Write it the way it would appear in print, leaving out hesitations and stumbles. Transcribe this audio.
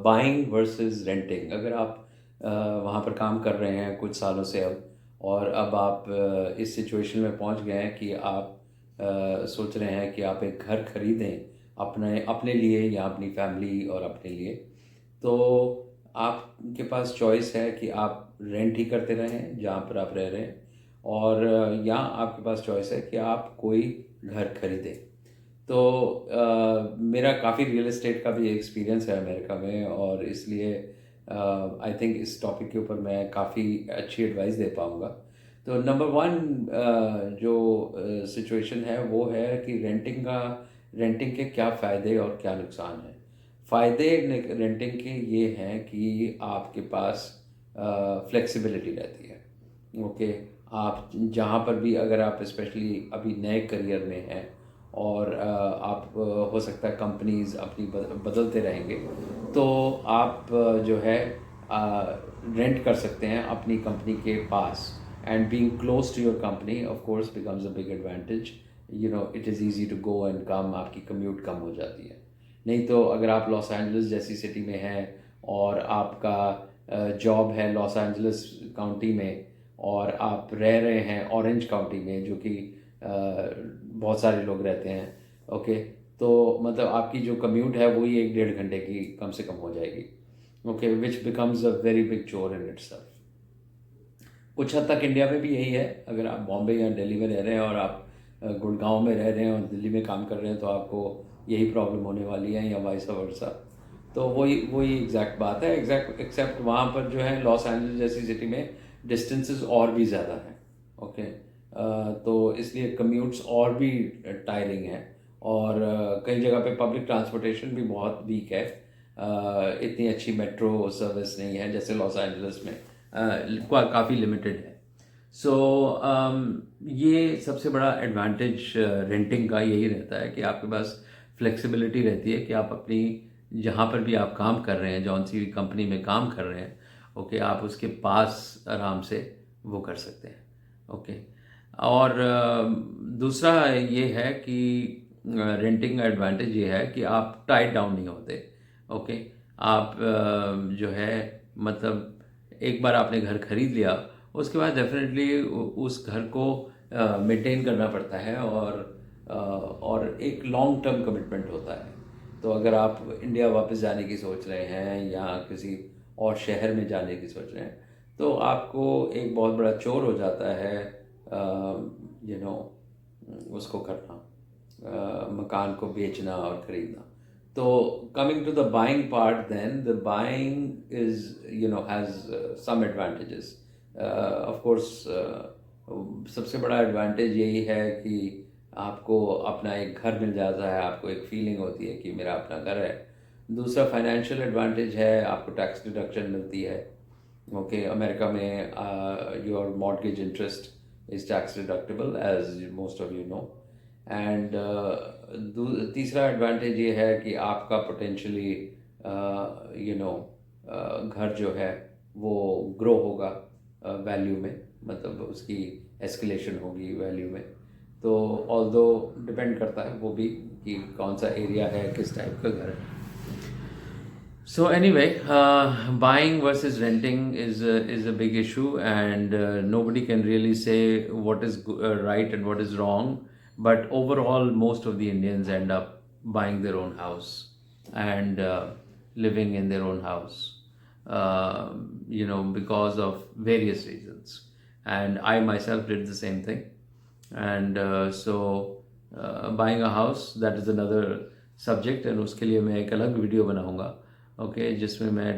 Buying versus renting. अगर आप वहाँ पर काम कर रहे हैं कुछ सालों से अब, और अब आप इस सिचुएशन में पहुँच गए हैं कि आप सोच रहे हैं कि आप एक घर खरीदें अपने अपने लिए या अपनी फैमिली और अपने लिए, तो आपके पास चॉइस है कि आप रेंट ही करते रहें जहाँ पर आप रह रहे हैं, और या आपके पास चॉइस है कि आप कोई घर खरीदें। तो मेरा काफ़ी रियल एस्टेट का भी एक्सपीरियंस है अमेरिका में, और इसलिए आई थिंक इस टॉपिक के ऊपर मैं काफ़ी अच्छी एडवाइस दे पाऊँगा। तो नंबर वन जो सिचुएशन है वो है कि रेंटिंग के क्या फ़ायदे और क्या नुकसान हैं। फ़ायदे रेंटिंग के ये हैं कि आपके पास फ्लेक्सिबिलिटी रहती है। ओके, आप जहाँ पर भी, अगर आप स्पेशली अभी नए करियर में हैं और आप हो सकता है कंपनीज अपनी बदलते रहेंगे, तो आप जो है रेंट कर सकते हैं अपनी कंपनी के पास, and being close to your company of course becomes a big advantage. You know, it is easy to go and come, आपकी कम्यूट कम हो जाती है। नहीं तो अगर आप लॉस एंजलिस जैसी सिटी में हैं और आपका जॉब है लॉस एंजलिस काउंटी में, और आप रह रहे हैं ऑरेंज काउंटी में, जो कि बहुत सारे लोग रहते हैं, ओके, तो मतलब आपकी जो कम्यूट है वही 1-1.5 घंटे की कम से कम हो जाएगी, okay, which becomes a very big चोर इन इटसेल्फ। कुछ हद तक इंडिया में भी यही है। अगर आप बॉम्बे या दिल्ली में रह रहे हैं और आप गुड़गांव में रह रहे हैं और दिल्ली में काम कर रहे हैं, तो आपको यही प्रॉब्लम होने वाली है, या वाइस वर्सा। तो वही वही एग्जैक्ट बात है, एग्जैक्ट एक्सेप्ट वहाँ पर जो है लॉस एंजल्स जैसी सिटी में डिस्टेंसेस और भी ज़्यादा हैं, ओके। तो इसलिए कम्यूट्स और भी टायरिंग है, और कई जगह पे पब्लिक ट्रांसपोर्टेशन भी बहुत वीक है। इतनी अच्छी मेट्रो सर्विस नहीं है जैसे लॉस एंजल्स में, काफ़ी लिमिटेड है। सो ये सबसे बड़ा एडवांटेज रेंटिंग का यही रहता है कि आपके पास फ्लेक्सिबिलिटी रहती है कि आप अपनी, जहाँ पर भी आप काम कर रहे हैं, जौन सी भी कंपनी में काम कर रहे हैं, ओके, आप उसके पास आराम से वो कर सकते हैं, ओके। और दूसरा ये है कि रेंटिंग का एडवांटेज ये है कि आप टाइड डाउन नहीं होते, ओके। आप जो है, मतलब एक बार आपने घर खरीद लिया, उसके बाद डेफिनेटली उस घर को मेंटेन करना पड़ता है, और एक लॉन्ग टर्म कमिटमेंट होता है। तो अगर आप इंडिया वापस जाने की सोच रहे हैं या किसी और शहर में जाने की सोच रहे हैं, तो आपको एक बहुत बड़ा चोर हो जाता है, यू नो, उसको करना, मकान को बेचना और ख़रीदना। तो coming to the buying part, then the buying is, you know, has some advantages. Of course सबसे बड़ा एडवांटेज यही है कि आपको अपना एक घर मिल जाता है, आपको एक फीलिंग होती है कि मेरा अपना घर है। दूसरा फाइनेंशियल एडवांटेज है, आपको टैक्स डिडक्शन मिलती है, ओके। अमेरिका में your mortgage interest is tax deductible, as most of you know. And तीसरा एडवांटेज ये है कि आपका पोटेंशली, यू नो, घर जो है वो ग्रो होगा वैल्यू में, मतलब उसकी एस्केलेशन होगी वैल्यू में। तो ऑल्दो डिपेंड करता है वो भी कि कौन सा एरिया है, किस टाइप का घर है। So anyway, buying versus renting is a big issue, and nobody can really say what is right and what is wrong. But overall, most of the Indians end up buying their own house and living in their own house, because of various reasons. And I myself did the same thing. And buying a house, that is another subject, and उसके लिए मैं एक अलग video बनाऊंगा, okay, जिसमें मैं